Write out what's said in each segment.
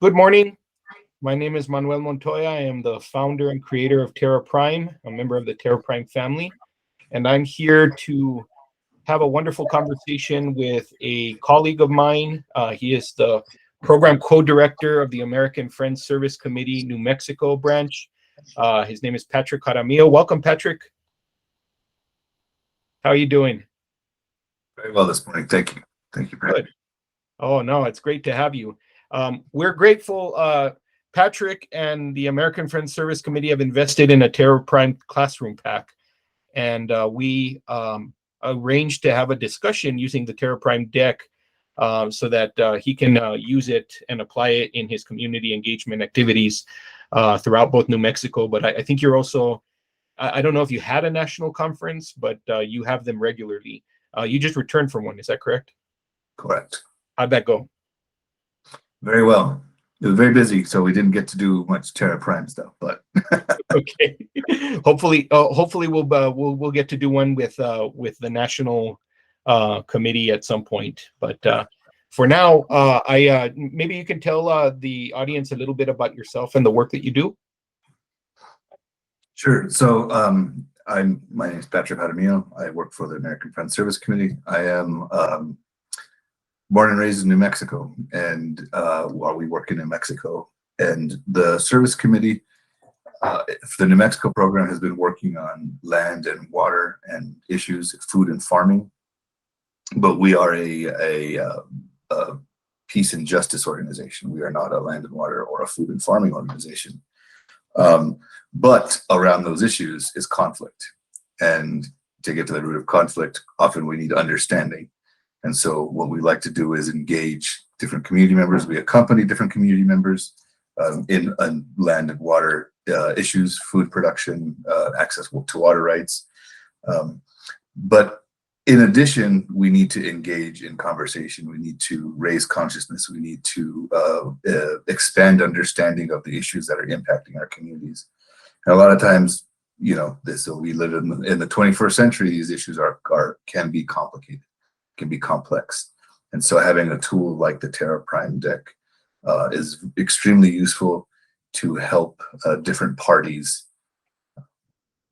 Good morning. My name is Manuel Montoya. I am the founder and creator of Terra Prime, a member of the Terra Prime family. And I'm here to have a wonderful conversation with a colleague of mine. He is the program co-director of the American Friends Service Committee, New Mexico branch. His name is Patrick Jaramillo. Welcome, Patrick. How are you doing? Very well this morning. Thank you. Thank you, Patrick. Good. Oh, no, it's great to have you. We're grateful. Patrick and the American Friends Service Committee have invested in a Terra Prime classroom pack. And we arranged to have a discussion using the Terra Prime deck so that he can use it and apply it in his community engagement activities throughout both New Mexico. But I think you're also, I don't know if you had a national conference, but you have them regularly. You just returned from one. Is that correct? Correct. How'd that go? Very well. It was very busy, so we didn't get to do much Terra Prime stuff, but okay. Hopefully we'll get to do one with the national committee at some point. But for now, I maybe you can tell the audience a little bit about yourself and the work that you do. Sure. So my name is Patrick Jaramillo. I work for the American Friends Service Committee. I am born and raised in New Mexico, and while we work in New Mexico, and the service committee, the New Mexico program has been working on land and water and issues, food and farming, but we are a peace and justice organization. We are not a land and water or a food and farming organization. But around those issues is conflict, and to get to the root of conflict, often we need understanding. And so what we like to do is engage different community members. We accompany different community members in land and water issues, food production, access to water rights. But in addition, we need to engage in conversation. We need to raise consciousness. We need to expand understanding of the issues that are impacting our communities. And a lot of times, you know, so we live in the 21st century. These issues can be complicated, can be complex. And so having a tool like the Terra Prime deck is extremely useful to help different parties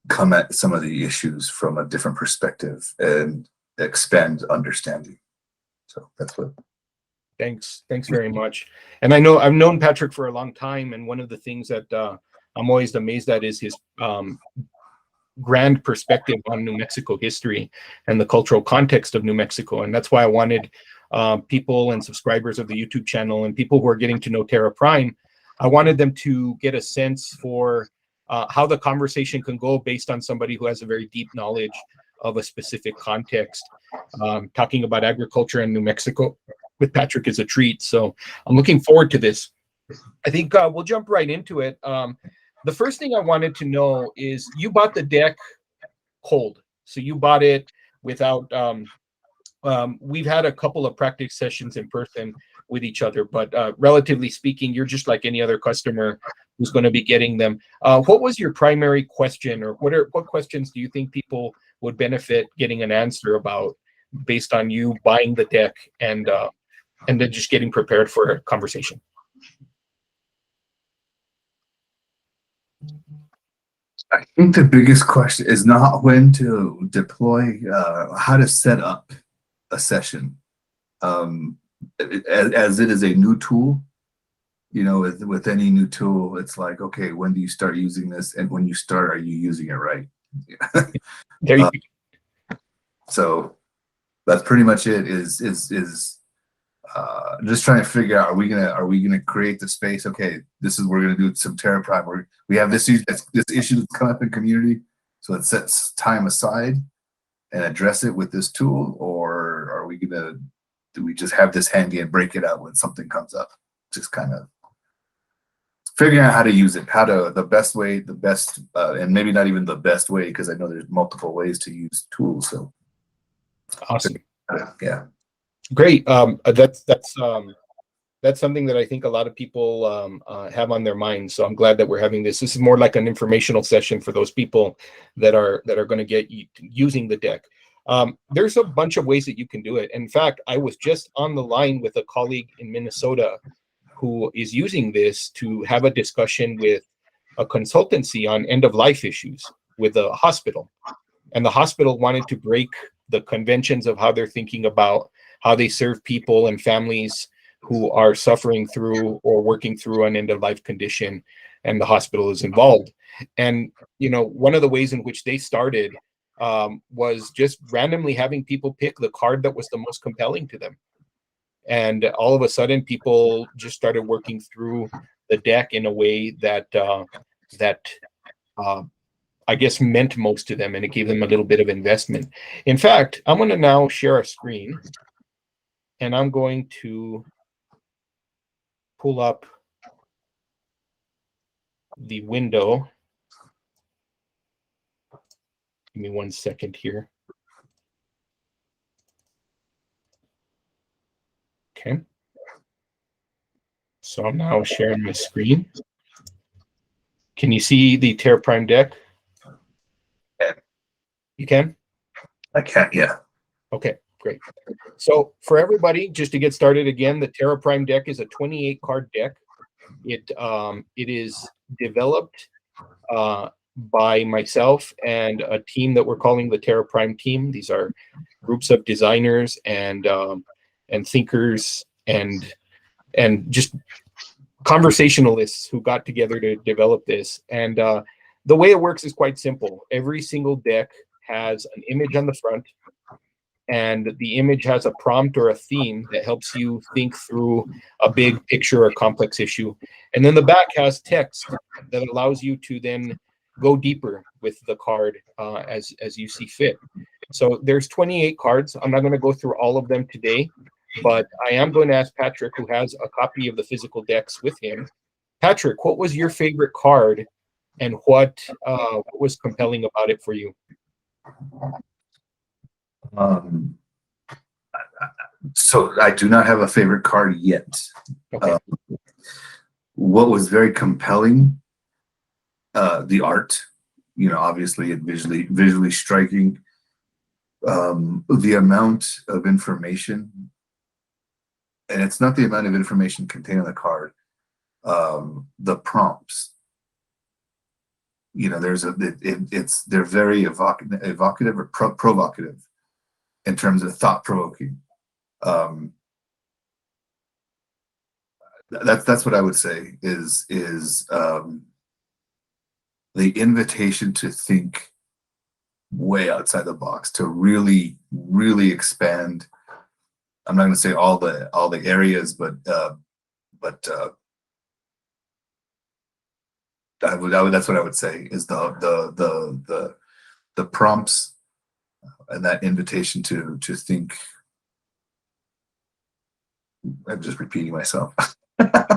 come at some of the issues from a different perspective and expand understanding. So that's what. Thanks very much. And I know I've known Patrick for a long time, and one of the things that I'm always amazed at is his grand perspective on New Mexico history and the cultural context of New Mexico. And that's why I wanted people and subscribers of the YouTube channel and people who are getting to know Terra Prime, I wanted them to get a sense for how the conversation can go based on somebody who has a very deep knowledge of a specific context. Talking about agriculture in New Mexico with Patrick is a treat. So I'm looking forward to this. I think we'll jump right into it. The first thing I wanted to know is you bought the deck cold. So you bought it without, we've had a couple of practice sessions in person with each other, but relatively speaking, you're just like any other customer who's going to be getting them. What was your primary question, or what questions do you think people would benefit getting an answer about based on you buying the deck and then just getting prepared for a conversation? I think the biggest question is not when to deploy, how to set up a session. As it is a new tool, you know, with any new tool, it's like, okay, when do you start using this? And when you start, are you using it right? There you so that's pretty much it. Is just trying to figure out, are we gonna create the space? Okay, we're gonna do some Terra Prime. We have this issue that's come up in community, so let's set time aside and address it with this tool, or are we do we just have this handy and break it out when something comes up? Just kind of figuring out how to use it, the best way, and maybe not even the best way, because I know there's multiple ways to use tools. So awesome. Yeah. Great. That's something that I think a lot of people have on their minds. So I'm glad that we're having this. This is more like an informational session for those people that are going to get using the deck. There's a bunch of ways that you can do it. In fact, I was just on the line with a colleague in Minnesota who is using this to have a discussion with a consultancy on end of life issues with a hospital. And the hospital wanted to break the conventions of how they're thinking about how they serve people and families who are suffering through or working through an end of life condition, and the hospital is involved. And, you know, one of the ways in which they started was just randomly having people pick the card that was the most compelling to them. And all of a sudden, people just started working through the deck in a way that I guess meant most to them, and it gave them a little bit of investment. In fact, I'm going to now share a screen, and I'm going to pull up the window. Give me 1 second here. Okay. So I'm now sharing my screen. Can you see the Terra Prime deck? You can? I can't, yeah. Okay, great. So for everybody, just to get started again, the Terra Prime deck is a 28 card deck. It is developed by myself and a team that we're calling the Terra Prime team. These are groups of designers and thinkers and just conversationalists who got together to develop this. And the way it works is quite simple. Every single deck has an image on the front, and the image has a prompt or a theme that helps you think through a big picture or complex issue. And then the back has text that allows you to then go deeper with the card as you see fit. So there's 28 cards. I'm not going to go through all of them today, but I am going to ask Patrick, who has a copy of the physical decks with him. Patrick, what was your favorite card, and what was compelling about it for you? So I do not have a favorite card yet. Okay. What was very compelling, the art, you know, obviously it visually striking. The amount of information, and it's not the amount of information contained on the card, the prompts. You know, they're very evocative or provocative in terms of thought provoking. That's what I would say is the invitation to think way outside the box, to really expand. I'm not going to say all the areas, but that's what I would say is the prompts and that invitation to think. I'm just repeating myself.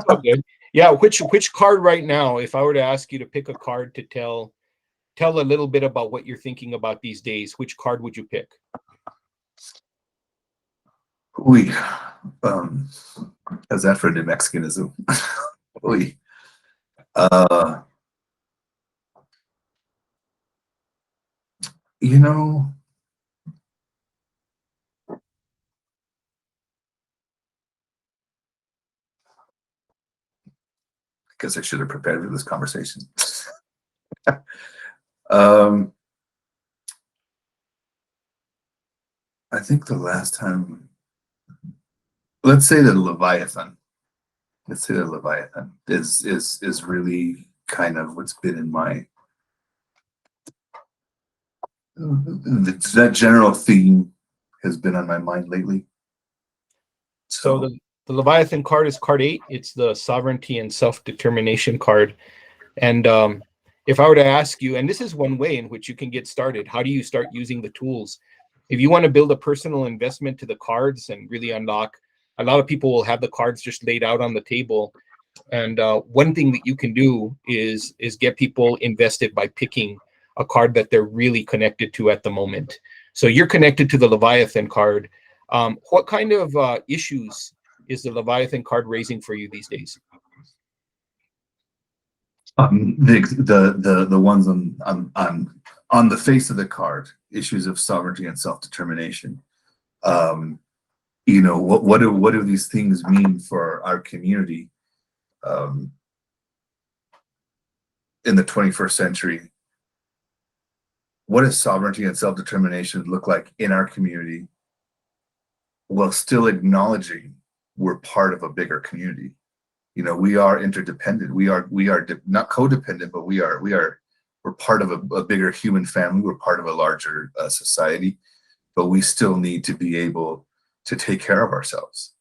Okay. Yeah. Which card right now, if I were to ask you to pick a card to tell a little bit about what you're thinking about these days, which card would you pick? How's that for New Mexicanism? You know, I guess I should have prepared for this conversation. I think the last time, let's say the Leviathan. Let's say the Leviathan is really kind of what's been in my that general theme has been on my mind lately. So the Leviathan card is card 8. It's the sovereignty and self-determination card. And if I were to ask you, and this is one way in which you can get started, how do you start using the tools? If you want to build a personal investment to the cards and really unlock, a lot of people will have the cards just laid out on the table. And one thing that you can do is get people invested by picking a card that they're really connected to at the moment. So you're connected to the Leviathan card. What kind of issues is the Leviathan card raising for you these days? The ones on the face of the card, issues of sovereignty and self-determination. You know, what do these things mean for our community? in the 21st century, what does sovereignty and self-determination look like in our community while still acknowledging we're part of a bigger community? You know, we are interdependent. We are not codependent, but we're part of a bigger human family. We're part of a larger society, but we still need to be able to take care of ourselves,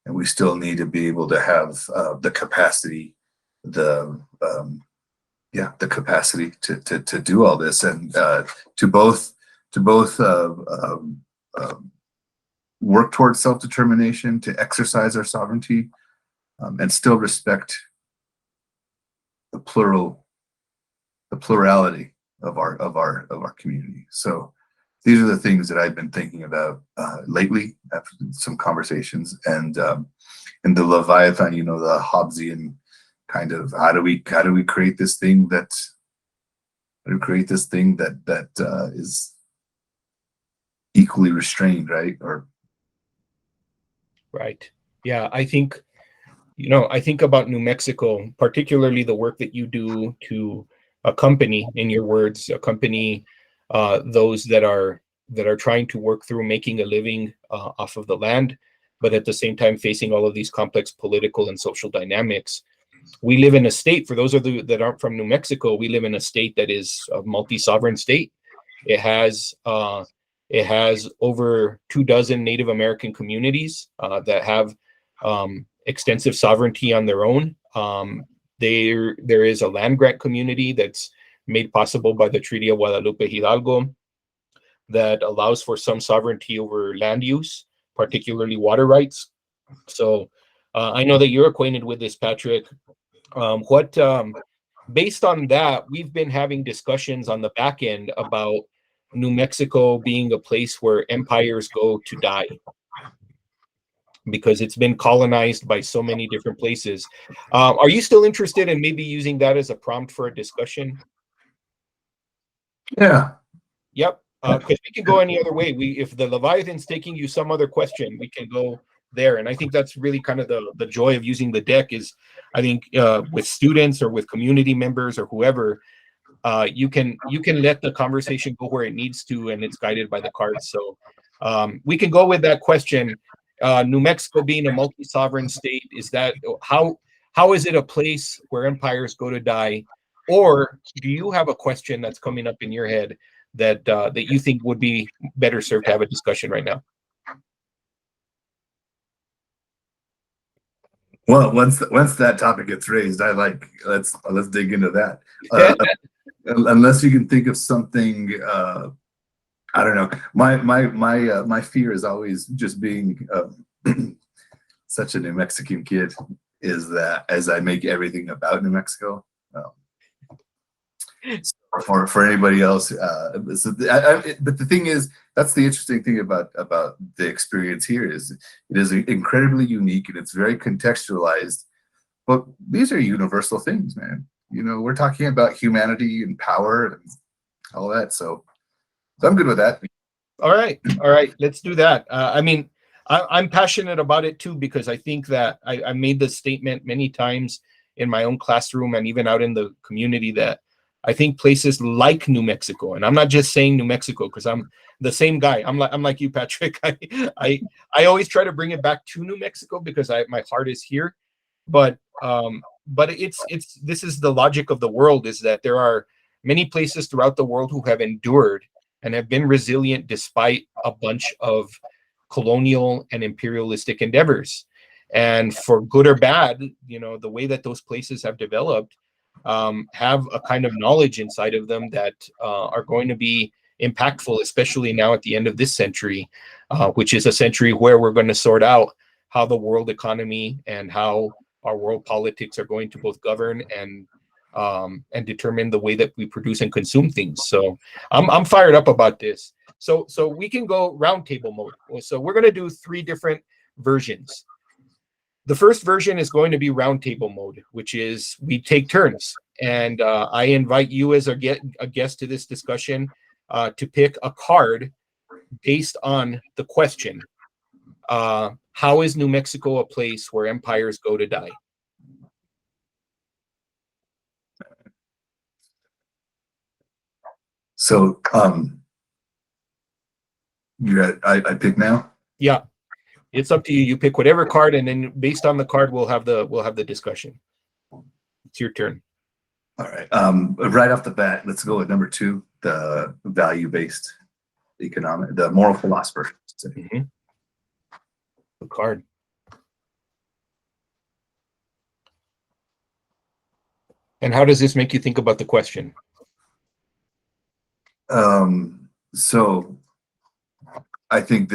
and we still need to be able to have the capacity, the capacity to do all this, and to both work towards self-determination, to exercise our sovereignty, and still respect the plurality of our community. So these are the things that I've been thinking about lately after some conversations, and in the Leviathan, you know, the Hobbesian kind of how do we create this thing that is equally restrained, right? Or right. Yeah, I think, you know, I think about New Mexico, particularly the work that you do to accompany, in your words, accompany those that are trying to work through making a living off of the land, but at the same time facing all of these complex political and social dynamics. We live in a state, for those of you that aren't from New Mexico, we live in a state that is a multi-sovereign state. It has over 24 Native American communities that have extensive sovereignty on their own. There is a land grant community that's made possible by the Treaty of Guadalupe Hidalgo that allows for some sovereignty over land use, particularly water rights. So I know that you're acquainted with this, Patrick. Based on that, we've been having discussions on the back end about New Mexico being a place where empires go to die, because it's been colonized by so many different places. Are you still interested in maybe using that as a prompt for a discussion? yeah. Yep. Because we can go any other way. If the Leviathan's taking you some other question, we can go there. And I think that's really kind of the joy of using the deck is, I think with students or with community members or whoever, you can let the conversation go where it needs to, and it's guided by the cards. So we can go with that question. New Mexico being a multi-sovereign state, is that how is it a place where empires go to die? Or do you have a question that's coming up in your head that that you think would be better served to have a discussion right now? Well, once that topic gets raised, let's dig into that. Unless you can think of something, I don't know. My fear is always just being such a New Mexican kid, is that as I make everything about New Mexico. For anybody else, but the thing is, that's the interesting thing about the experience here is it is incredibly unique and it's very contextualized. But these are universal things, man. You know, we're talking about humanity and power and all that. So I'm good with that. All right, let's do that. I mean, I'm passionate about it too, because I think that I made this statement many times in my own classroom and even out in the community that I think places like New Mexico, and I'm not just saying New Mexico because I'm the same guy. I'm like you, Patrick. I always try to bring it back to New Mexico because my heart is here. But it's this is the logic of the world, is that there are many places throughout the world who have endured and have been resilient despite a bunch of colonial and imperialistic endeavors. And for good or bad, you know, the way that those places have developed have a kind of knowledge inside of them that are going to be impactful, especially now at the end of this century, which is a century where we're going to sort out how the world economy and how our world politics are going to both govern and determine the way that we produce and consume things. So I'm fired up about this. So we can go roundtable mode. So we're going to do 3 different versions. The first version is going to be roundtable mode, which is we take turns. And I invite you as a guest to this discussion to pick a card based on the question. How is New Mexico a place where empires go to die? So I pick now. Yeah, it's up to you. You pick whatever card, and then based on the card, we'll have the discussion. It's your turn. All right. Right off the bat, let's go with number 2, the value-based economic, the moral philosopher. Mm-hmm. The card. And how does this make you think about the question? So I think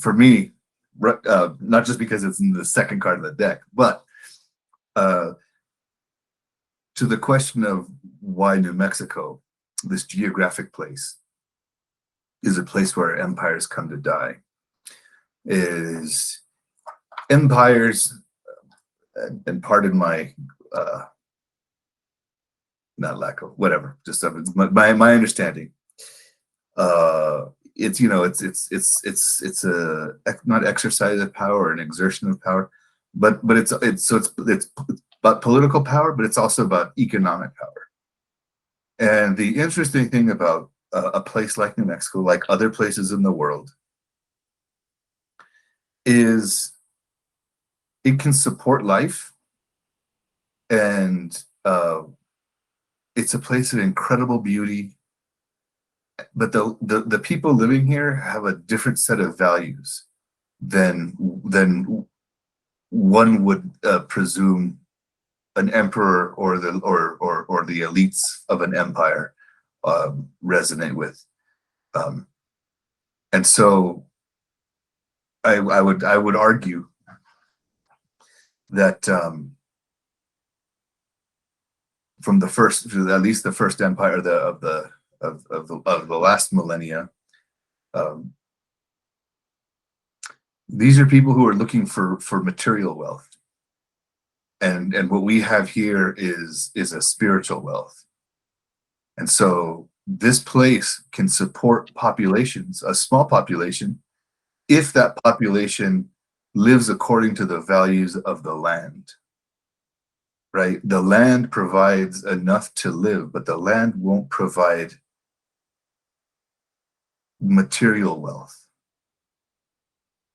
for me, not just because it's in the second card of the deck, but to the question of why New Mexico, this geographic place, is a place where empires come to die, is empires, and pardon my not lack of whatever, just my understanding. It's it's a not exercise of power, an exertion of power, but it's about political power, but it's also about economic power. And the interesting thing about a place like New Mexico, like other places in the world, is it can support life, and it's a place of incredible beauty. But the people living here have a different set of values than one would presume an emperor or the elites of an empire resonate with, and so I would argue that from the first, at least the first empire of the last millennia, these are people who are looking for material wealth, and what we have here is a spiritual wealth. And so this place can support populations, a small population, if that population lives according to the values of the land. Right? The land provides enough to live, but the land won't provide material wealth.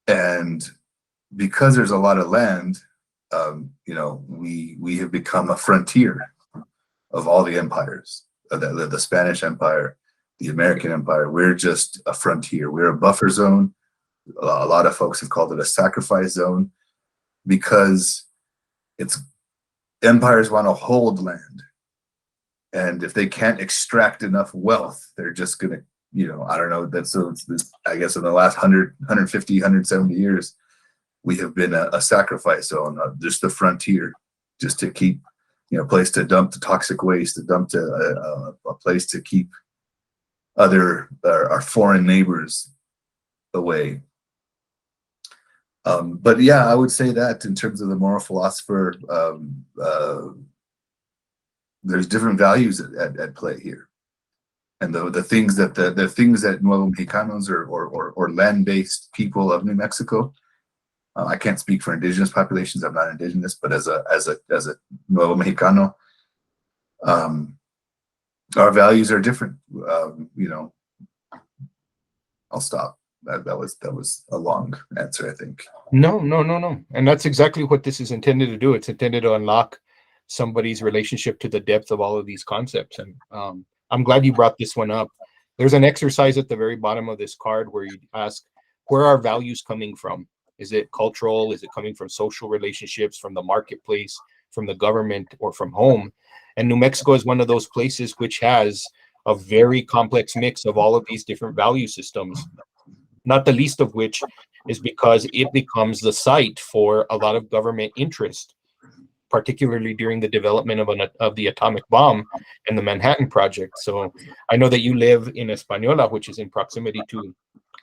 And because there's a lot of land, we have become a frontier of all the empires, the Spanish Empire, the American Empire. We're just a frontier. We're a buffer zone. A lot of folks have called it a sacrifice zone, because empires want to hold land, and if they can't extract enough wealth, they're just gonna, I don't know. I guess in the last 100, 150, 170 years, we have been a sacrifice zone, just the frontier, just to keep, a place to dump the toxic waste, to dump a place to keep our foreign neighbors away. But yeah, I would say that in terms of the moral philosopher, there's different values at play here, and the things that Nuevo Mexicanos or land-based people of New Mexico. I can't speak for indigenous populations. I'm not indigenous, but as a Nuevo Mexicano, our values are different. I'll stop. That was a long answer, I think. No. And that's exactly what this is intended to do. It's intended to unlock somebody's relationship to the depth of all of these concepts. And I'm glad you brought this one up. There's an exercise at the very bottom of this card where you ask, where are values coming from? Is it cultural? Is it coming from social relationships, from the marketplace, from the government, or from home? And New Mexico is one of those places which has a very complex mix of all of these different value systems, not the least of which is because it becomes the site for a lot of government interest, particularly during the development of the atomic bomb and the Manhattan Project. So I know that you live in Española, which is in proximity to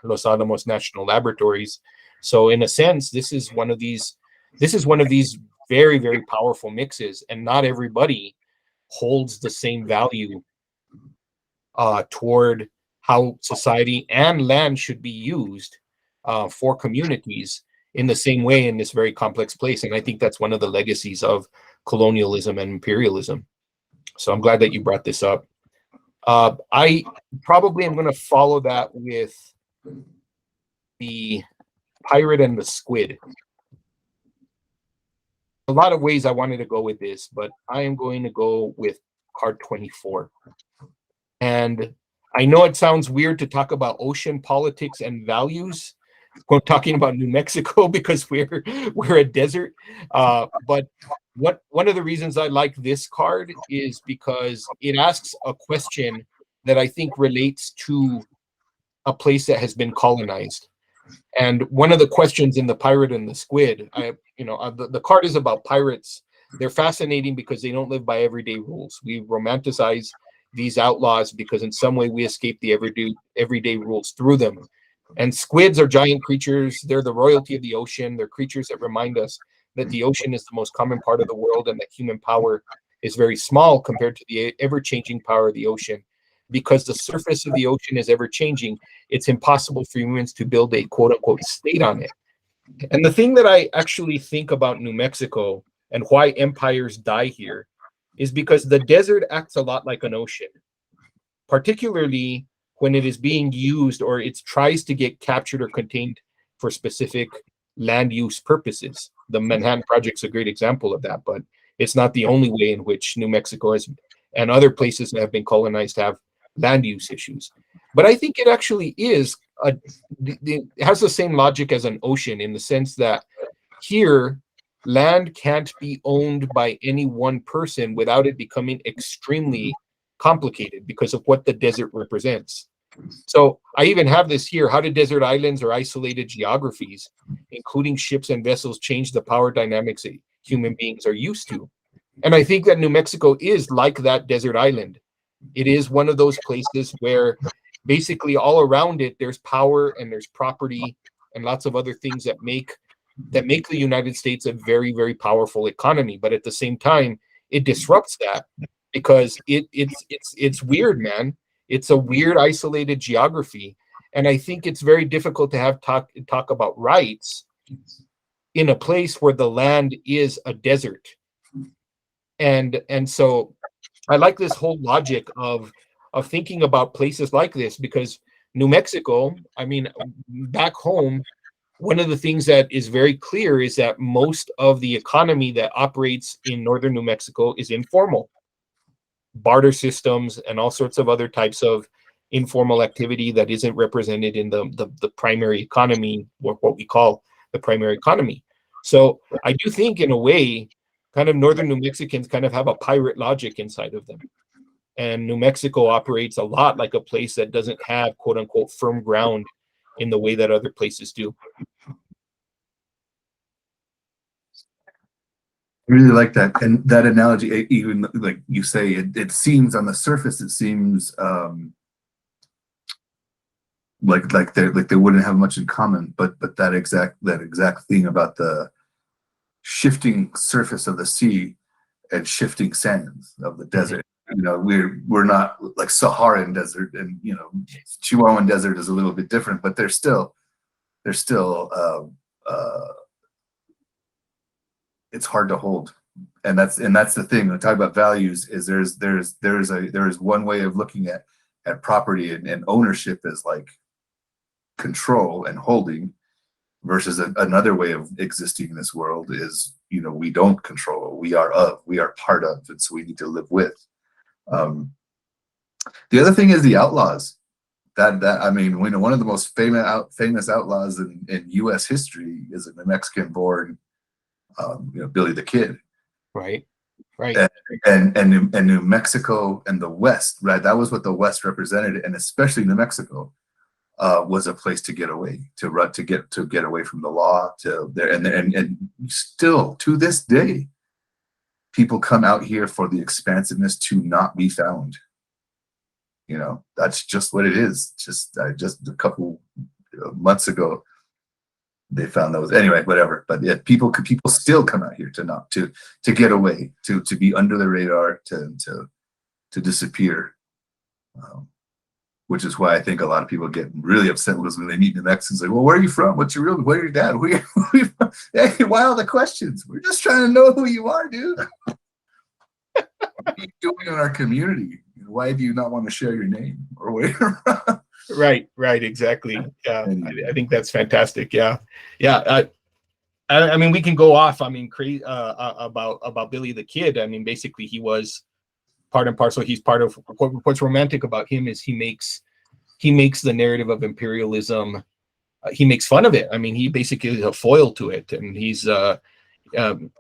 Los Alamos National Laboratories. So in a sense, this is one of these very, very powerful mixes, and not everybody holds the same value toward how society and land should be used for communities in the same way in this very complex place. And I think that's one of the legacies of colonialism and imperialism. So I'm glad that you brought this up. I probably am going to follow that with the pirate and the squid. A lot of ways I wanted to go with this, but I am going to go with card 24. And I know it sounds weird to talk about ocean politics and values when talking about New Mexico because we're a desert. But one of the reasons I like this card is because it asks a question that I think relates to a place that has been colonized. And one of the questions in the pirate and the squid, the card is about pirates. They're fascinating because they don't live by everyday rules. We romanticize these outlaws because in some way we escape the everyday rules through them. And squids are giant creatures. They're the royalty of the ocean. They're creatures that remind us that the ocean is the most common part of the world and that human power is very small compared to the ever-changing power of the ocean. Because the surface of the ocean is ever-changing, it's impossible for humans to build a quote-unquote state on it. And the thing that I actually think about New Mexico and why empires die here is because the desert acts a lot like an ocean, particularly when it is being used or it tries to get captured or contained for specific land use purposes. The Manhattan Project's a great example of that, but it's not the only way in which New Mexico has and other places that have been colonized have land use issues. But I think it actually is it has the same logic as an ocean in the sense that here land can't be owned by any one person without it becoming extremely complicated because of what the desert represents. So I even have this here. How do desert islands or isolated geographies, including ships and vessels, change the power dynamics that human beings are used to? And I think that New Mexico is like that desert island. It is one of those places where basically all around it, there's power and there's property and lots of other things that make the United States a very, very powerful economy. But at the same time, it disrupts that because it's weird, man. It's a weird, isolated geography. And I think it's very difficult to have talk about rights in a place where the land is a desert. And so I like this whole logic of thinking about places like this because New Mexico, I mean, back home, one of the things that is very clear is that most of the economy that operates in northern New Mexico is informal. Barter systems and all sorts of other types of informal activity that isn't represented in the primary economy, or what we call the primary economy. So I do think in a way, kind of northern New Mexicans kind of have a pirate logic inside of them. And New Mexico operates a lot like a place that doesn't have quote unquote firm ground in the way that other places do. I really like that. And that analogy, even like you say, it seems on the surface, it seems like they wouldn't have much in common, but that exact thing about the shifting surface of the sea and shifting sands of the desert. You know, we're not like Saharan desert, and you know, Chihuahuan desert is a little bit different, but they're still it's hard to hold. And that's the thing. When we talk about values, is there is one way of looking at property and ownership as like control and holding, versus another way of existing in this world is, you know, we don't control, we are part of, and so we need to live with. The other thing is the outlaws. That I mean, one of the most famous outlaws in U.S. history is a New Mexican-born, Billy the Kid. Right. And New Mexico and the West, right? That was what the West represented, and especially New Mexico was a place to get away, to get away from the law. And still to this day, people come out here for the expansiveness to not be found. You know, that's just what it is. Just a couple months ago, they found those. Anyway, whatever. But yeah, people still come out here to get away, to be under the radar, to disappear. Which is why I think a lot of people get really upset with us when they meet New Mexicans. Like, well, where are you from? What's your real? Where are your dad? Where are you from? Hey, why all the questions? We're just trying to know who you are, dude. What are you doing in our community? You why do you not want to share your name or whatever? Right, exactly. Yeah, I think that's fantastic. Yeah. I mean, we can go off. I mean, about Billy the Kid. I mean, basically, he was part and parcel. He's part of what's romantic about him is he makes the narrative of imperialism. He makes fun of it. I mean, he basically is a foil to it, and he's and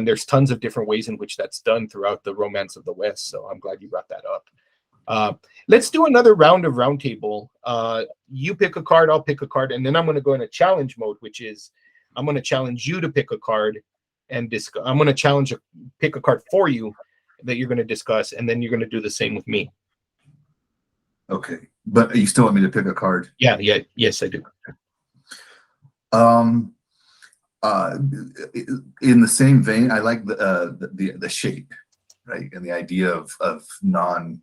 there's tons of different ways in which that's done throughout the romance of the West. So I'm glad you brought that up. Let's do another round of roundtable. You pick a card, I'll pick a card, and then I'm going to go in a challenge mode, which is I'm going to challenge you to pick a card and I'm going to pick a card for you that you're going to discuss, and then you're going to do the same with me. Okay, but you still want me to pick a card? Yes, I do. In the same vein, I like the shape, right, and the idea of the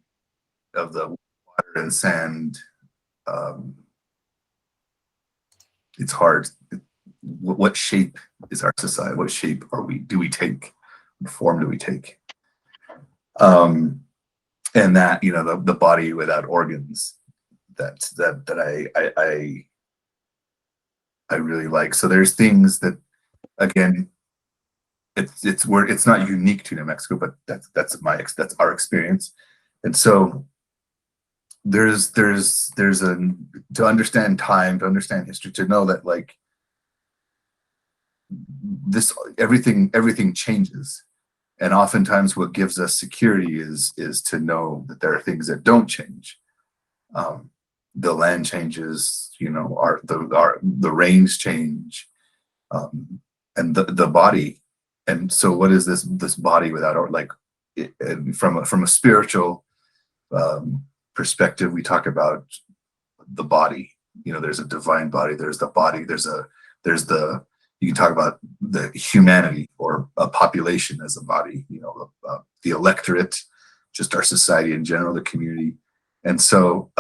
water and sand. It's hard. What shape is our society? What shape do we take? What form do we take? And that, the body without organs, that I really like. So there's things that, again, it's not unique to New Mexico, but that's our experience. And so there's to understand time, to understand history, to know that like this everything changes. And oftentimes what gives us security is to know that there are things that don't change. The land changes, the rains change, and the body. And so what is this body without, from a spiritual perspective, we talk about the body. There's a divine body, there's the body, you can talk about the humanity or a population as a body, the electorate, just our society in general, the community. And so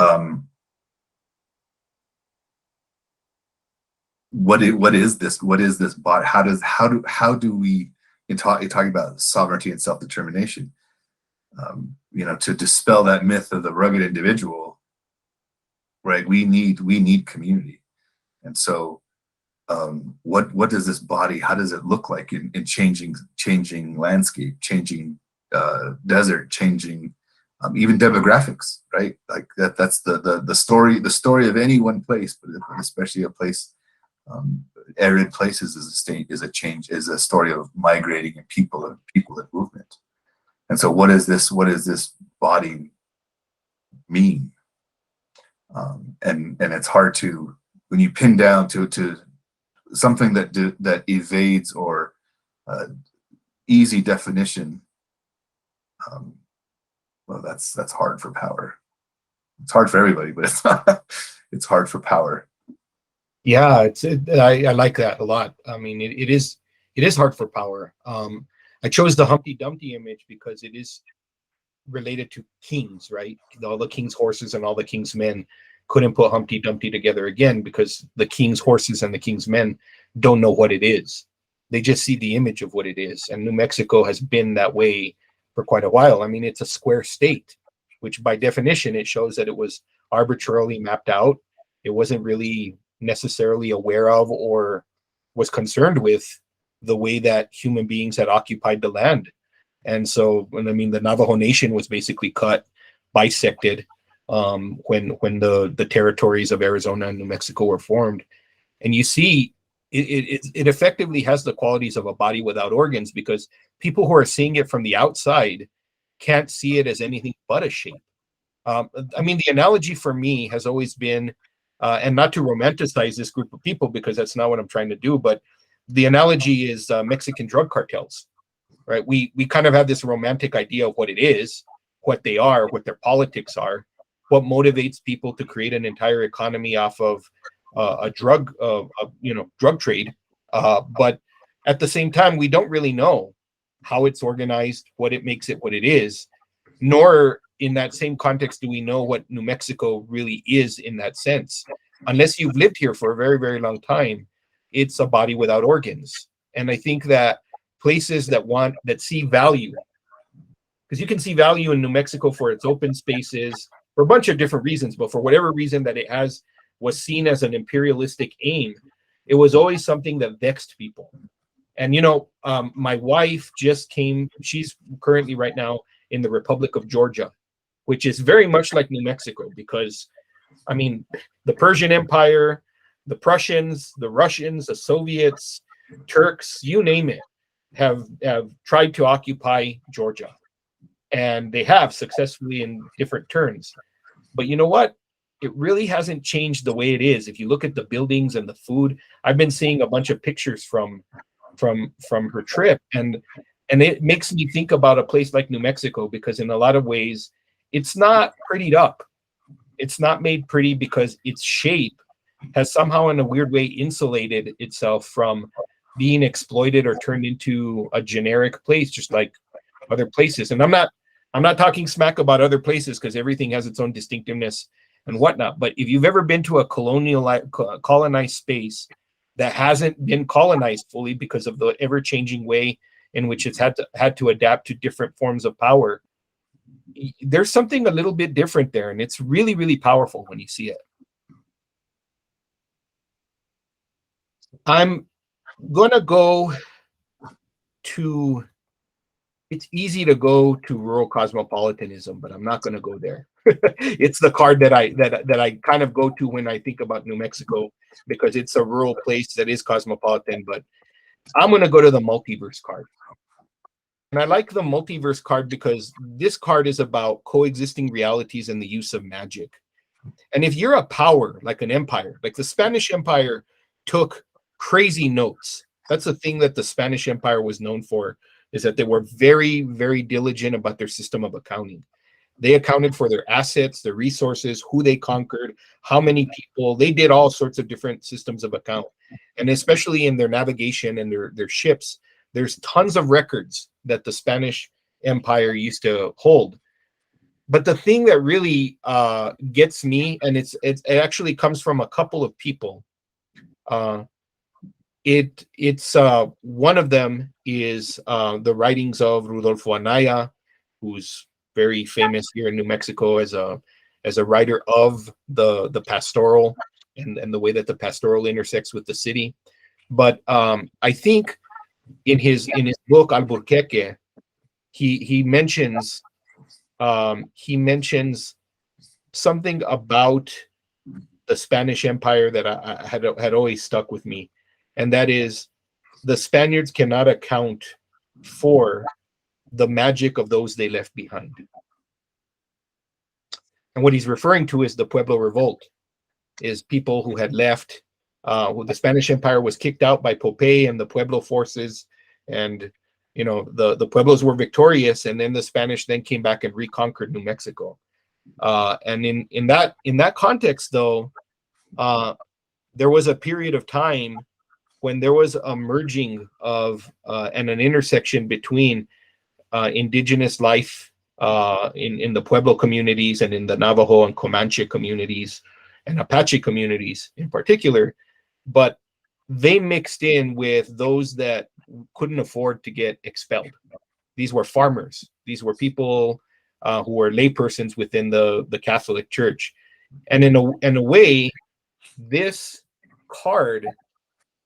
what is this body? How do we, talking about sovereignty and self-determination, to dispel that myth of the rugged individual, right? We need community. And so what does this body, how does it look like in changing landscape, changing desert, changing even demographics, right? Like that's the story of any one place, but especially a place, arid places is a story of migrating and people and movement. And so what does this body mean? And it's hard to, when you pin down to something that evades or easy definition, well, that's hard for power. It's hard for everybody, but it's hard for power. Yeah, I like that a lot. I mean, it is hard for power. I chose the Humpty Dumpty image because it is related to kings, right? All the king's horses and all the king's men couldn't put Humpty Dumpty together again because the king's horses and the king's men don't know what it is. They just see the image of what it is. And New Mexico has been that way for quite a while. I mean, it's a square state, which by definition, it shows that it was arbitrarily mapped out. It wasn't really necessarily aware of or was concerned with the way that human beings had occupied the land. And so, I mean, the Navajo Nation was basically bisected when the territories of Arizona and New Mexico were formed. And you see, it effectively has the qualities of a body without organs, because people who are seeing it from the outside can't see it as anything but a shape. I mean, the analogy for me has always been, and not to romanticize this group of people, because that's not what I'm trying to do, but the analogy is Mexican drug cartels, right? We kind of have this romantic idea of what it is, what they are, what their politics are, what motivates people to create an entire economy off of a drug trade. But at the same time, we don't really know how it's organized, what it makes it what it is, nor in that same context do we know what New Mexico really is in that sense. Unless you've lived here for a very, very long time, it's a body without organs. And I think that places that see value, because you can see value in New Mexico for its open spaces for a bunch of different reasons, but for whatever reason that it was seen as an imperialistic aim, it was always something that vexed people. And my wife just came, she's currently right now in the Republic of Georgia, which is very much like New Mexico, because I mean, the Persian Empire, the Prussians, the Russians, the Soviets, Turks, you name it, have tried to occupy Georgia. And they have successfully in different turns. But you know what? It really hasn't changed the way it is. If you look at the buildings and the food, I've been seeing a bunch of pictures from her trip, and it makes me think about a place like New Mexico, because in a lot of ways, it's not prettied up. It's not made pretty because its shape has somehow in a weird way insulated itself from being exploited or turned into a generic place, just like other places. And I'm not talking smack about other places, because everything has its own distinctiveness and whatnot. But if you've ever been to a colonized space that hasn't been colonized fully because of the ever-changing way in which it's had to adapt to different forms of power, there's something a little bit different there, and it's really, really powerful when you see it. I'm gonna go to, it's easy to go to rural cosmopolitanism, but I'm not gonna go there. It's the card that I kind of go to when I think about New Mexico, because it's a rural place that is cosmopolitan, but I'm gonna go to the multiverse card. And I like the multiverse card because this card is about coexisting realities and the use of magic. And if you're a power, like an empire, like the Spanish Empire took crazy notes. That's the thing that the Spanish Empire was known for, is that they were very, very diligent about their system of accounting. They accounted for their assets, their resources, who they conquered, how many people. They did all sorts of different systems of account. And especially in their navigation and their ships, there's tons of records that the Spanish Empire used to hold. But the thing that really gets me, and it actually comes from a couple of people. It's one of them is the writings of Rodolfo Anaya, who's very famous here in New Mexico as a writer of the pastoral and the way that the pastoral intersects with the city. But I think in his book Alburquerque, he mentions something about the Spanish Empire that I had always stuck with me, and that is the Spaniards cannot account for the magic of those they left behind. And what he's referring to is the Pueblo Revolt, is people who had left. The Spanish Empire was kicked out by Popeye and the Pueblo forces, and the Pueblos were victorious, and then the Spanish then came back and reconquered New Mexico. And in that context, though, there was a period of time when there was a merging of and an intersection between indigenous life in the Pueblo communities and in the Navajo and Comanche communities and Apache communities in particular, but they mixed in with those that couldn't afford to get expelled. These were farmers. These were people who were laypersons within the Catholic Church. And in a way, this card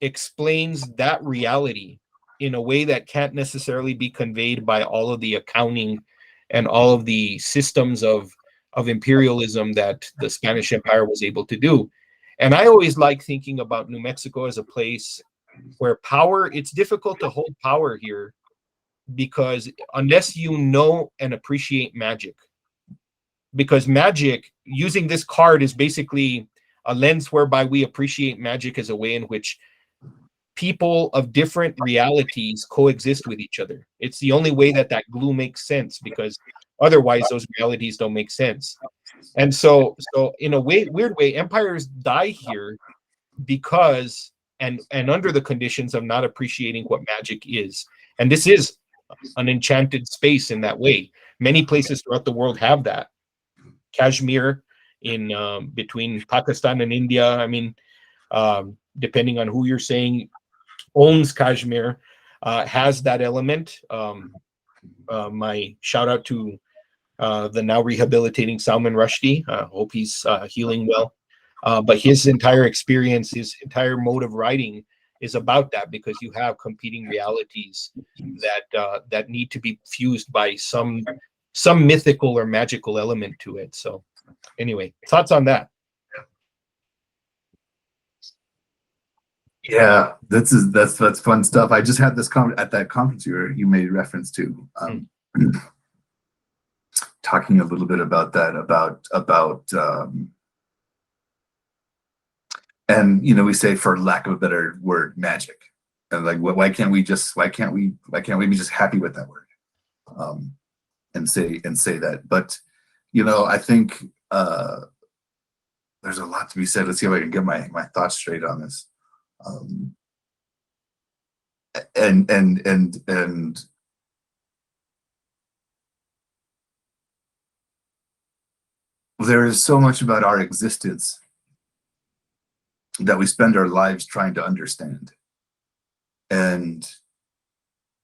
explains that reality in a way that can't necessarily be conveyed by all of the accounting and all of the systems of imperialism that the Spanish Empire was able to do. And I always like thinking about New Mexico as a place where power, it's difficult to hold power here, because unless you know and appreciate magic, because magic, using this card, is basically a lens whereby we appreciate magic as a way in which people of different realities coexist with each other. It's the only way that glue makes sense, because otherwise those realities don't make sense. And so in a weird way, empires die here because and under the conditions of not appreciating what magic is. And this is an enchanted space in that way. Many places throughout the world have that. Kashmir in between Pakistan and India, I mean, depending on who you're saying owns Kashmir, has that element. my shout out to the now rehabilitating Salman Rushdie. Hope he's healing well. But his entire experience, his entire mode of writing is about that, because you have competing realities that need to be fused by some mythical or magical element to it. So anyway, thoughts on that? Yeah, that's fun stuff. I just had this at that conference you made reference to, talking a little bit about that, and we say, for lack of a better word, magic, and like, why can't we be just happy with that word, and say that? But I think there's a lot to be said. Let's see if I can get my thoughts straight on this. And there is so much about our existence that we spend our lives trying to understand, and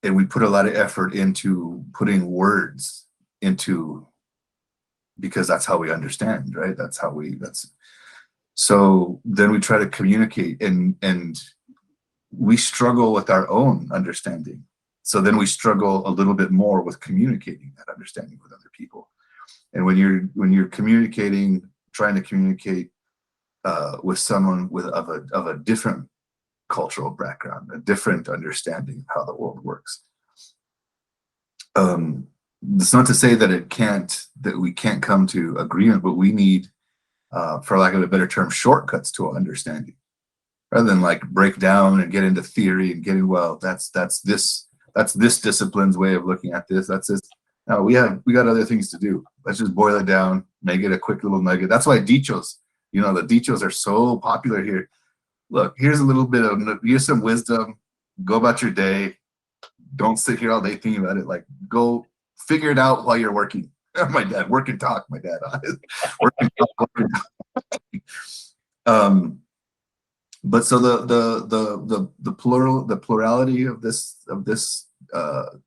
we put a lot of effort into putting words into, because that's how we understand, right? So then we try to communicate, and we struggle with our own understanding. So then we struggle a little bit more with communicating that understanding with other people. And when you're communicating, trying to communicate with someone of a different cultural background, a different understanding of how the world works, it's not to say that we can't come to agreement, but we need, for lack of a better term, shortcuts to our understanding, rather than like break down and get into theory and getting, well, that's this discipline's way of looking at this. That's this. No, we got other things to do. Let's just boil it down, make it a quick little nugget. That's why dichos, the dichos are so popular here. Look, here's some wisdom. Go about your day. Don't sit here all day thinking about it. Like, go figure it out while you're working. My dad, work and talk. My dad, work and talk. But so the plurality of this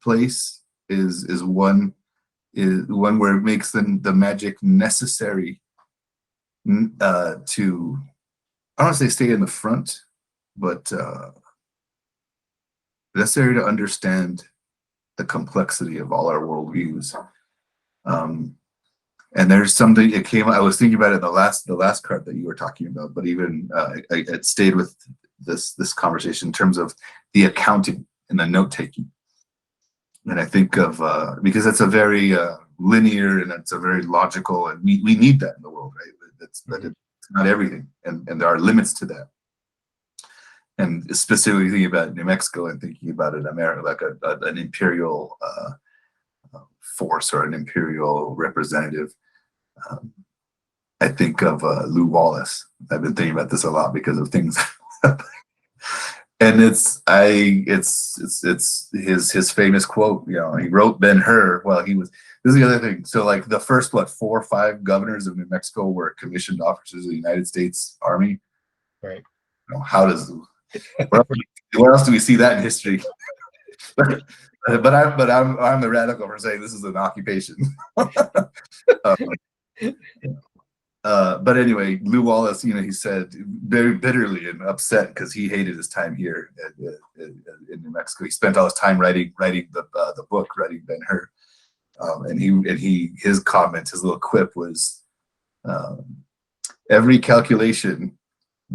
place is one where it makes the magic necessary to, I don't want to say stay in the front, but necessary to understand the complexity of all our worldviews. And there's something, I was thinking about it in the last card that you were talking about, but even it stayed with this conversation in terms of the accounting and the note taking. And I think of, because it's a very linear, and it's a very logical, and we need that in the world, right? But it's not everything, and there are limits to that. And specifically thinking about New Mexico and thinking about it, America, like an imperial force or an imperial representative. I think of Lew Wallace. I've been thinking about this a lot because of things. And it's his famous quote. He wrote Ben-Hur while he was. This is the other thing. So like the first 4 or 5 governors of New Mexico were commissioned officers of the United States Army. Right. How does where else do we see that in history? But I'm the radical for saying this is an occupation. But anyway, Lew Wallace, he said very bitterly and upset because he hated his time here in New Mexico. He spent all his time writing the book, writing Ben-Hur, and his comment, his little quip was, every calculation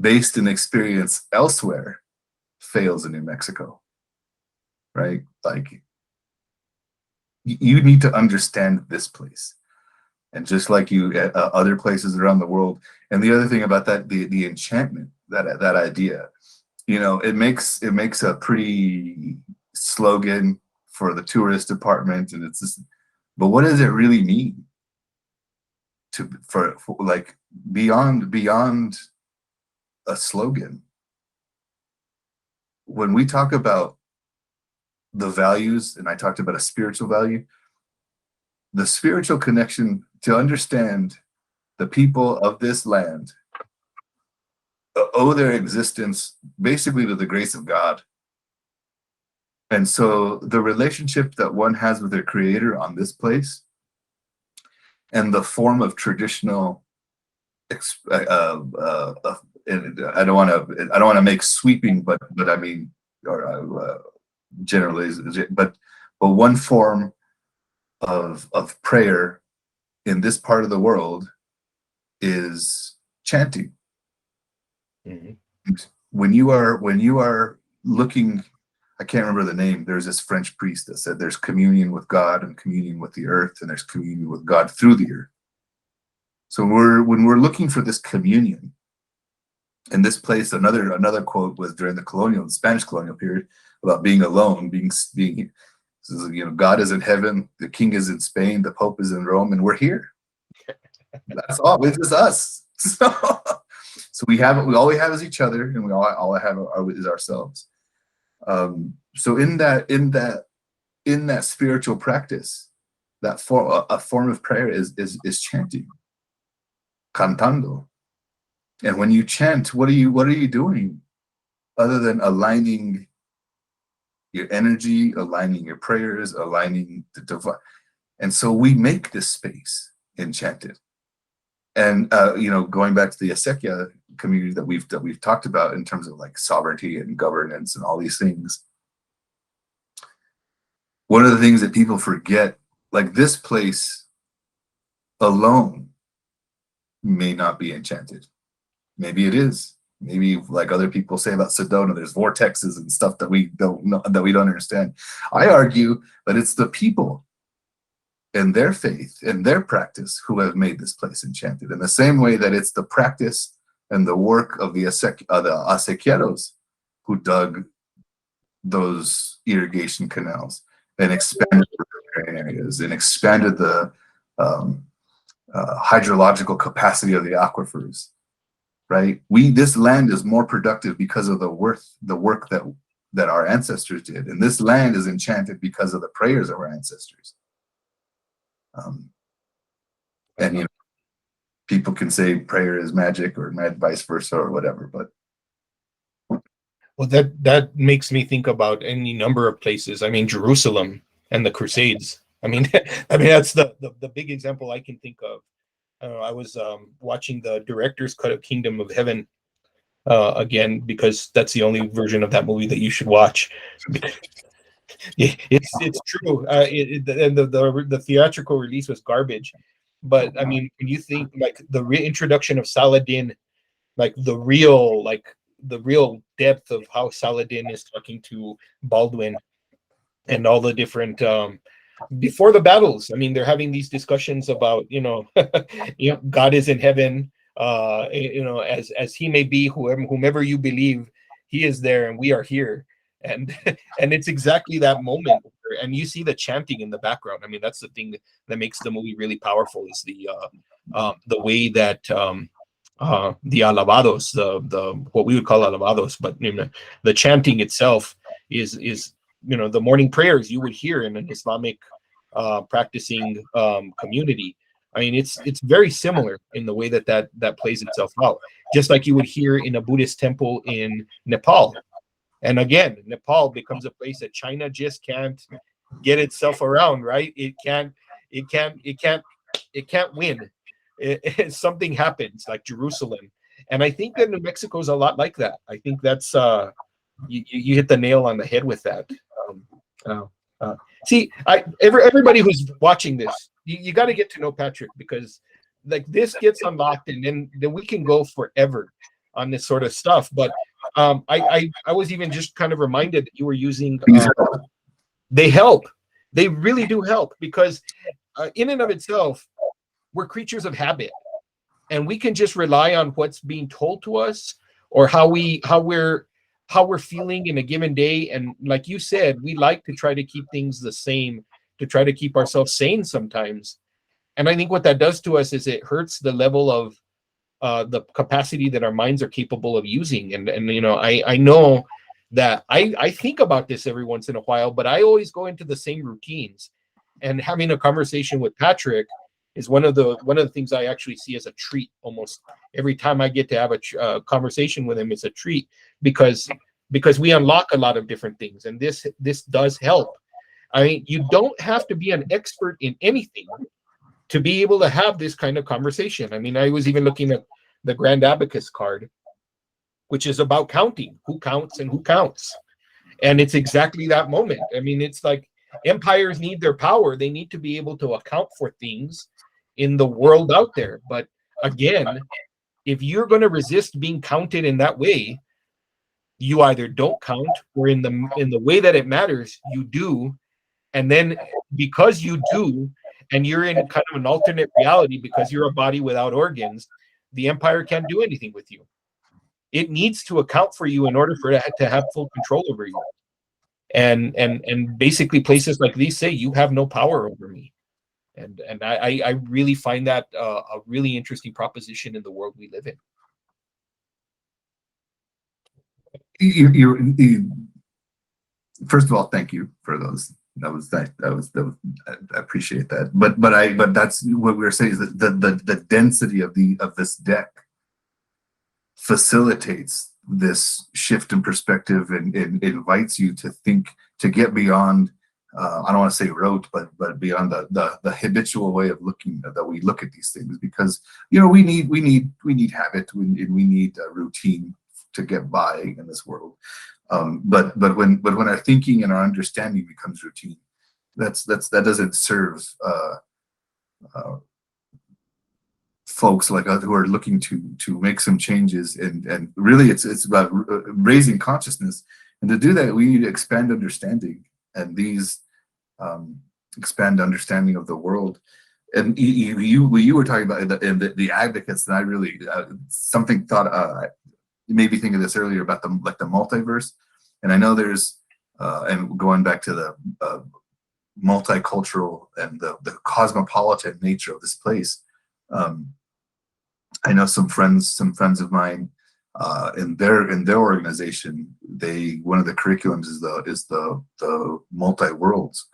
based in experience elsewhere fails in New Mexico, right? Like, you need to understand this place. And just like other places around the world. And the other thing about that, the enchantment, that idea, it makes a pretty slogan for the tourist department, and it's just, but what does it really mean for like beyond a slogan? When we talk about the values, and I talked about a spiritual value, the spiritual connection to understand the people of this land owe their existence basically to the grace of God. And so the relationship that one has with their creator on this place and the form of traditional, I don't want to make sweeping, but I mean, or generally, but one form of prayer in this part of the world is chanting. Mm-hmm. When you are looking, I can't remember the name. There's this French priest that said there's communion with God and communion with the earth, and there's communion with God through the earth. So when we're looking for this communion in this place, another quote was during the Spanish colonial period about being alone, being God is in heaven, the king is in Spain, the Pope is in Rome, and we're here. That's all. It's just us. So all we have is each other, and all I have is ourselves. So in that spiritual practice, a form of prayer is chanting, cantando. And when you chant, what are you doing other than aligning your energy, aligning your prayers, aligning the divine? And so we make this space enchanted. And going back to the AFSC community that we've talked about in terms of like sovereignty and governance and all these things, one of the things that people forget, like this place alone may not be enchanted. Maybe it is. Maybe like other people say about Sedona, there's vortexes and stuff that we don't know, that we don't understand. I argue that it's the people and their faith and their practice who have made this place enchanted, in the same way that it's the practice and the work of the acequeros who dug those irrigation canals and expanded the areas and expanded the hydrological capacity of the aquifers. Right? This land is more productive because of the work that our ancestors did, and this land is enchanted because of the prayers of our ancestors. And people can say prayer is magic or vice versa or whatever, but well, that makes me think about any number of places. I mean, Jerusalem and the Crusades. I mean, that's the big example I can think of. I was watching the director's cut of Kingdom of Heaven again, because that's the only version of that movie that you should watch. It's true. And the theatrical release was garbage. But I mean, when you think like the reintroduction of Saladin, like the real depth of how Saladin is talking to Baldwin and all the different before the battles. I mean, they're having these discussions about, God is in heaven, as he may be, whomever you believe, he is there and we are here. And it's exactly that moment. And you see the chanting in the background. I mean, that's the thing that makes the movie really powerful, is the way that the alabados, the what we would call alabados, but the chanting itself is the morning prayers you would hear in an Islamic practicing community. I mean, it's very similar in the way that plays itself out, just like you would hear in a Buddhist temple in Nepal. And again, Nepal becomes a place that China just can't get itself around, right? It can't win. Something happens, like Jerusalem. And I think that New Mexico is a lot like that. I think that's you hit the nail on the head with that. See, everybody who's watching this, you got to get to know Patrick, because like this gets unlocked, and then we can go forever on this sort of stuff. But I was even just kind of reminded that you were using they help. They really do help, because in and of itself, we're creatures of habit, and we can just rely on what's being told to us, or how we're feeling in a given day. And like you said, we like to try to keep things the same, to try to keep ourselves sane sometimes. And I think what that does to us is it hurts the level of the capacity that our minds are capable of using. And I know that I think about this every once in a while, but I always go into the same routines. And having a conversation with Patrick is one of the things I actually see as a treat. Almost every time I get to have a conversation with him, it's a treat, because because we unlock a lot of different things, and this does help. I mean, you don't have to be an expert in anything to be able to have this kind of conversation. I mean, I was even looking at the Grand Abacus card, which is about counting, who counts and who counts. And it's exactly that moment. I mean, it's like empires need their power. They need to be able to account for things in the world out there. But again, if you're going to resist being counted in that way, you either don't count, or in the way that it matters, you do. And then because you do, and you're in kind of an alternate reality because you're a body without organs, the empire can't do anything with you. It needs to account for you in order for it to have full control over you. And basically places like these say, you have no power over me. And I really find that a really interesting proposition in the world we live in. First of all, thank you for those. That was I appreciate that. But that's what we were saying, is that the density of this deck facilitates this shift in perspective and invites you to think, to get beyond I don't want to say rote, but beyond the habitual way of looking that we look at these things, because we need habit, we need a routine to get by in this world. But when our thinking and our understanding becomes routine, that doesn't serve folks like us who are looking to make some changes, and really it's about raising consciousness. And to do that, we need to expand understanding, and these expand understanding of the world. And you were talking about the advocates, and I really something thought you made me think of this earlier about the multiverse. And I know there's and going back to the multicultural and the cosmopolitan nature of this place. I know some friends of mine in their organization, one of the curriculums is the multi-worlds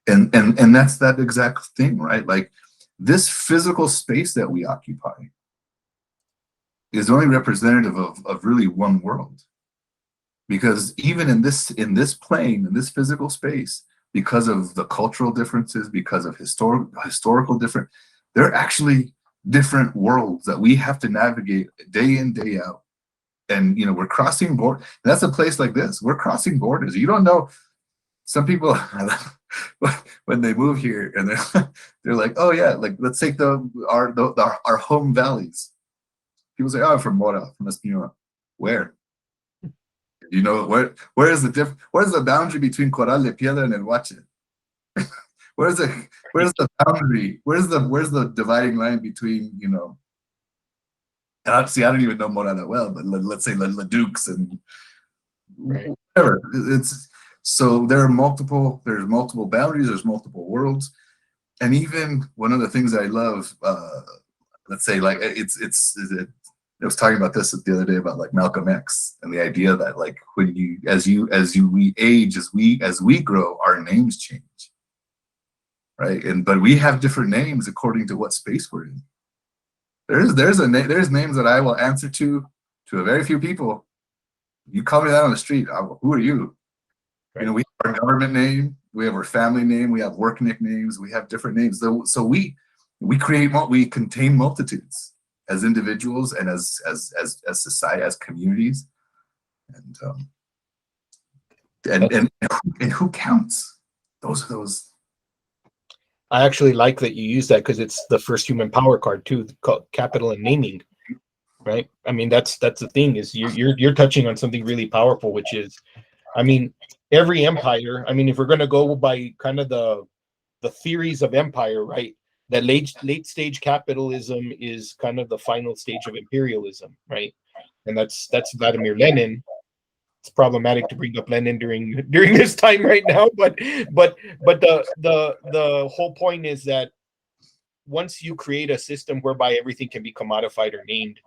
and that's that exact thing, right? Like, this physical space that we occupy is only representative of really one world. Because even in this plane, in this physical space, because of the cultural differences, because of historical different, they're actually different worlds that we have to navigate day in, day out. And we're crossing borders. That's a place like this. We're crossing borders. You don't know. Some people, when they move here, and they're like, oh yeah, like, let's take our home valleys. People say, oh, I'm from Mora, from Espinola. Where? Where's the boundary between Coral de Piedra and El Huache? Where's the boundary? Where's the dividing line between, see, I don't even know Mora that well, but let's say La Dukes and whatever. So there's multiple boundaries, there's multiple worlds. And even one of the things I love, let's say, like, I was talking about this the other day about, like, Malcolm X, and the idea that, like, when we age, as we grow, our names change, right? But we have different names according to what space we're in. There's names that I will answer to a very few people. You call me that on the street, who are you? Right. We have our government name, we have our family name, we have work nicknames, we have different names. So we contain multitudes as individuals and as society, as communities, and who counts? Those. I actually like that you use that, because it's the first human power card too, called capital and naming, right? I mean, that's the thing, is you're touching on something really powerful, which is, I mean, every empire. I mean, if we're going to go by kind of the theories of empire, right? That late stage capitalism is kind of the final stage of imperialism, right? And that's Vladimir Lenin. It's problematic to bring up Lenin during this time right now, but the whole point is that once you create a system whereby everything can be commodified or named,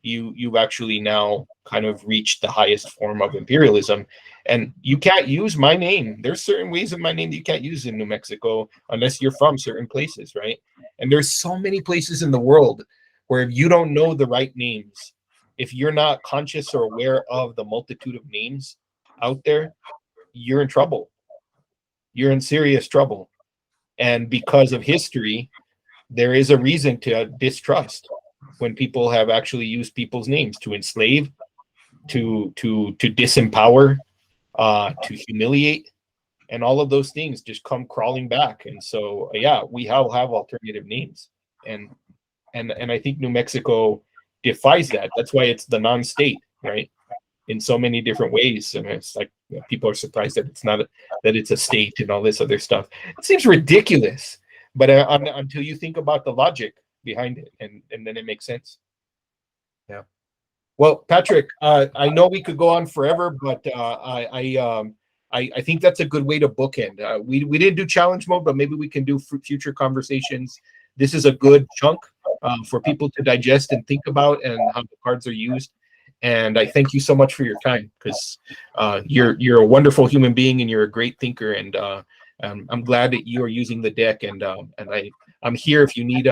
you've actually now kind of reached the highest form of imperialism. And you can't use my name. There's certain ways of my name that you can't use in New Mexico unless you're from certain places, right? And there's so many places in the world where if you don't know the right names, if you're not conscious or aware of the multitude of names out there, you're in trouble. You're in serious trouble. And because of history, there is a reason to distrust when people have actually used people's names to enslave, to disempower, to humiliate, and all of those things just come crawling back. And so, yeah, we have alternative names, and I think New Mexico defies that. That's why it's the non-state, right? In so many different ways, and it's like, you know, people are surprised that it's not that it's a state and all this other stuff. It seems ridiculous, but until you think about the logic behind it, and then it makes sense. Yeah. Well, Patrick, I know we could go on forever, but I think that's a good way to bookend. We didn't do challenge mode, but maybe we can do future conversations. This is a good chunk for people to digest and think about, and how the cards are used. And I thank you so much for your time, because you're a wonderful human being and you're a great thinker. And I'm glad that you are using the deck. And I'm here if you need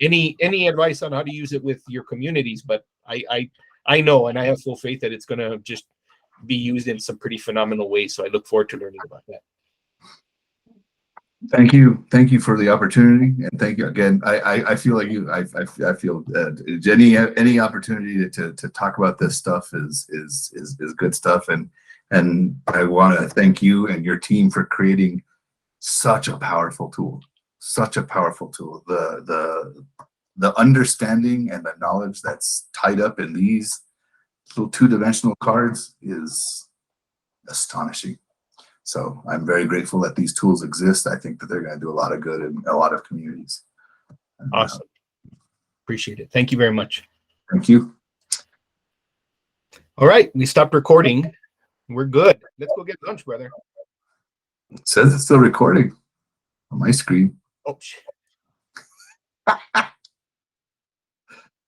any advice on how to use it with your communities. But I know, and I have full faith that it's going to just be used in some pretty phenomenal ways. So I look forward to learning about that. Thank you for the opportunity, and thank you again. I feel like you. I feel any opportunity to talk about this stuff is good stuff, and I want to thank you and your team for creating such a powerful tool. Such a powerful tool. The understanding and the knowledge that's tied up in these little two-dimensional cards is astonishing. So I'm very grateful that these tools exist. I think that they're going to do a lot of good in a lot of communities. Awesome. Appreciate it. Thank you very much. Thank you. All right. We stopped recording. We're good. Let's go get lunch, brother. It says it's still recording on my screen. Oh, shit.